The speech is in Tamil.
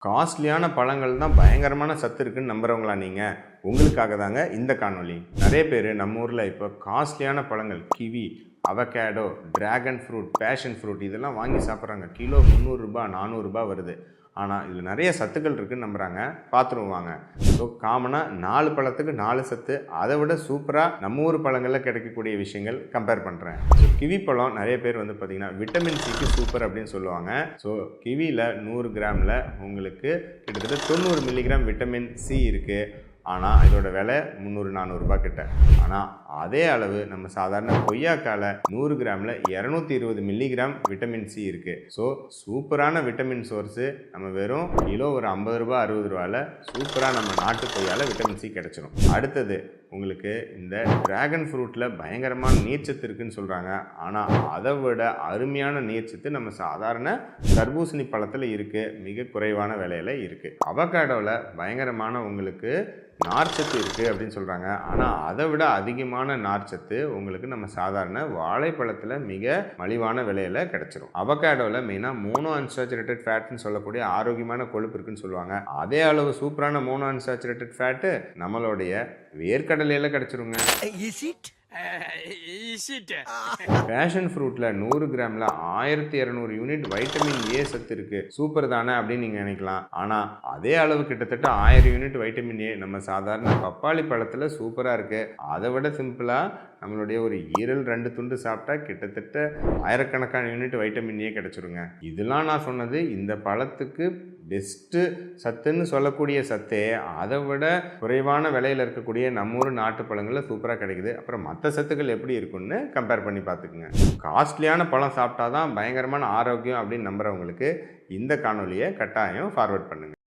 காஸ்ட்லியான பழங்கள் தான் பயங்கரமான சத்து இருக்குன்னு நம்புறவங்களா நீங்க? உங்களுக்காக தாங்க இந்த காணொளி. நிறைய பேர் நம்ம ஊரில் இப்போ காஸ்ட்லியான பழங்கள் kiwi, avocado, dragon fruit, passion fruit இதெல்லாம் வாங்கி சாப்பிட்றாங்க. கிலோ 300 ரூபாய் 400 ரூபாய் வருது. ஆனால் இதில் நிறைய சத்துக்கள் இருக்குதுன்னு நம்புகிறாங்க. பார்த்துருவாங்க. ஸோ காமனாக 4 பழத்துக்கு 4 சத்து, அதை விட சூப்பராக நம்ம ஊர் பழங்களில் கிடைக்கக்கூடிய விஷயங்கள் கம்பேர் பண்ணுறேன். ஸோ கிவி பழம் நிறைய பேர் வந்து பார்த்திங்கன்னா விட்டமின் சிக்கு சூப்பர் அப்படின்னு சொல்லுவாங்க. ஸோ கிவியில் 100 கிராமில் உங்களுக்கு கிட்டத்தட்ட 90 மில்லிகிராம் விட்டமின் சி இருக்குது. ஆனால் இதோட விலை 300-400 ரூபாய் கிட்ட. ஆனால் அதே அளவு நம்ம சாதாரண கொய்யாக்கால 100 கிராமில் 220 மில்லிகிராம் விட்டமின் சி இருக்குது. ஸோ சூப்பரான விட்டமின் சோர்ஸு நம்ம வெறும் கிலோ ஒரு 50 ரூபா 60 ரூபாயில் சூப்பராக நம்ம நாட்டு கொய்யாவில் விட்டமின் சி கிடச்சிரும். அடுத்தது உங்களுக்கு இந்த டிராகன் ஃப்ரூட்டில் பயங்கரமான நீர்ச்சத்து இருக்குதுன்னு சொல்கிறாங்க. ஆனால் அதை விட அருமையான நீர்ச்சத்து நம்ம சாதாரண தர்பூசணி பழத்தில் இருக்குது, மிக குறைவான விலையில் இருக்குது. அவகேடோவில் பயங்கரமான உங்களுக்கு நார்ச்சத்து இருக்குது அப்படின்னு சொல்கிறாங்க. ஆனால் அதை விட அதிகமான நார்ச்சத்து உங்களுக்கு நம்ம சாதாரண வாழைப்பழத்தில் மிக மலிவான விலையில் கிடச்சிரும். அவகேடோவில் மெயினாக மோனோ அன்சாச்சுரேட்டட் ஃபேட்னு சொல்லக்கூடிய ஆரோக்கியமான கொழுப்பு இருக்குன்னு சொல்லுவாங்க. அதே அளவு சூப்பரான மோனோ அன்சாச்சுரேட்டட் ஃபேட்டு நம்மளுடைய வேர்க்கடலையில் கிடச்சிருங்க. பேஷன் ஃப்ரூட்டில் 100 கிராமில் 1200 யூனிட் வைட்டமின் ஏ சத்து இருக்குது. சூப்பர் தானே அப்படின்னு நீங்கள் நினைக்கலாம். ஆனால் அதே அளவு கிட்டத்தட்ட 1000 யூனிட் வைட்டமின் ஏ நம்ம சாதாரண பப்பாளி பழத்தில் சூப்பராக இருக்குது. அதை விட சிம்பிளாக நம்மளுடைய ஒரு ஈரல் 2 துண்டு சாப்பிட்டா கிட்டத்தட்ட ஆயிரக்கணக்கான யூனிட் வைட்டமின் ஏ கிடச்சிருங்க. இதெல்லாம் நான் சொன்னது இந்த பழத்துக்கு பெஸ்ட்டு சத்துன்னு சொல்லக்கூடிய சத்தே அதை விட குறைவான விலையில் இருக்கக்கூடிய நம்ம ஊர் நாட்டு பழங்களில் சூப்பராக கிடைக்குது. அப்புறம் மற்ற சத்துக்கள் எப்படி இருக்குன்னு கம்பேர் பண்ணி பார்த்துக்குங்க. காஸ்ட்லியான பழம் சாப்பிட்டா தான் பயங்கரமான ஆரோக்கியம் அப்படின்னு நம்புகிறவங்களுக்கு இந்த காணொலியை கட்டாயம் ஃபார்வர்ட் பண்ணுங்கள்.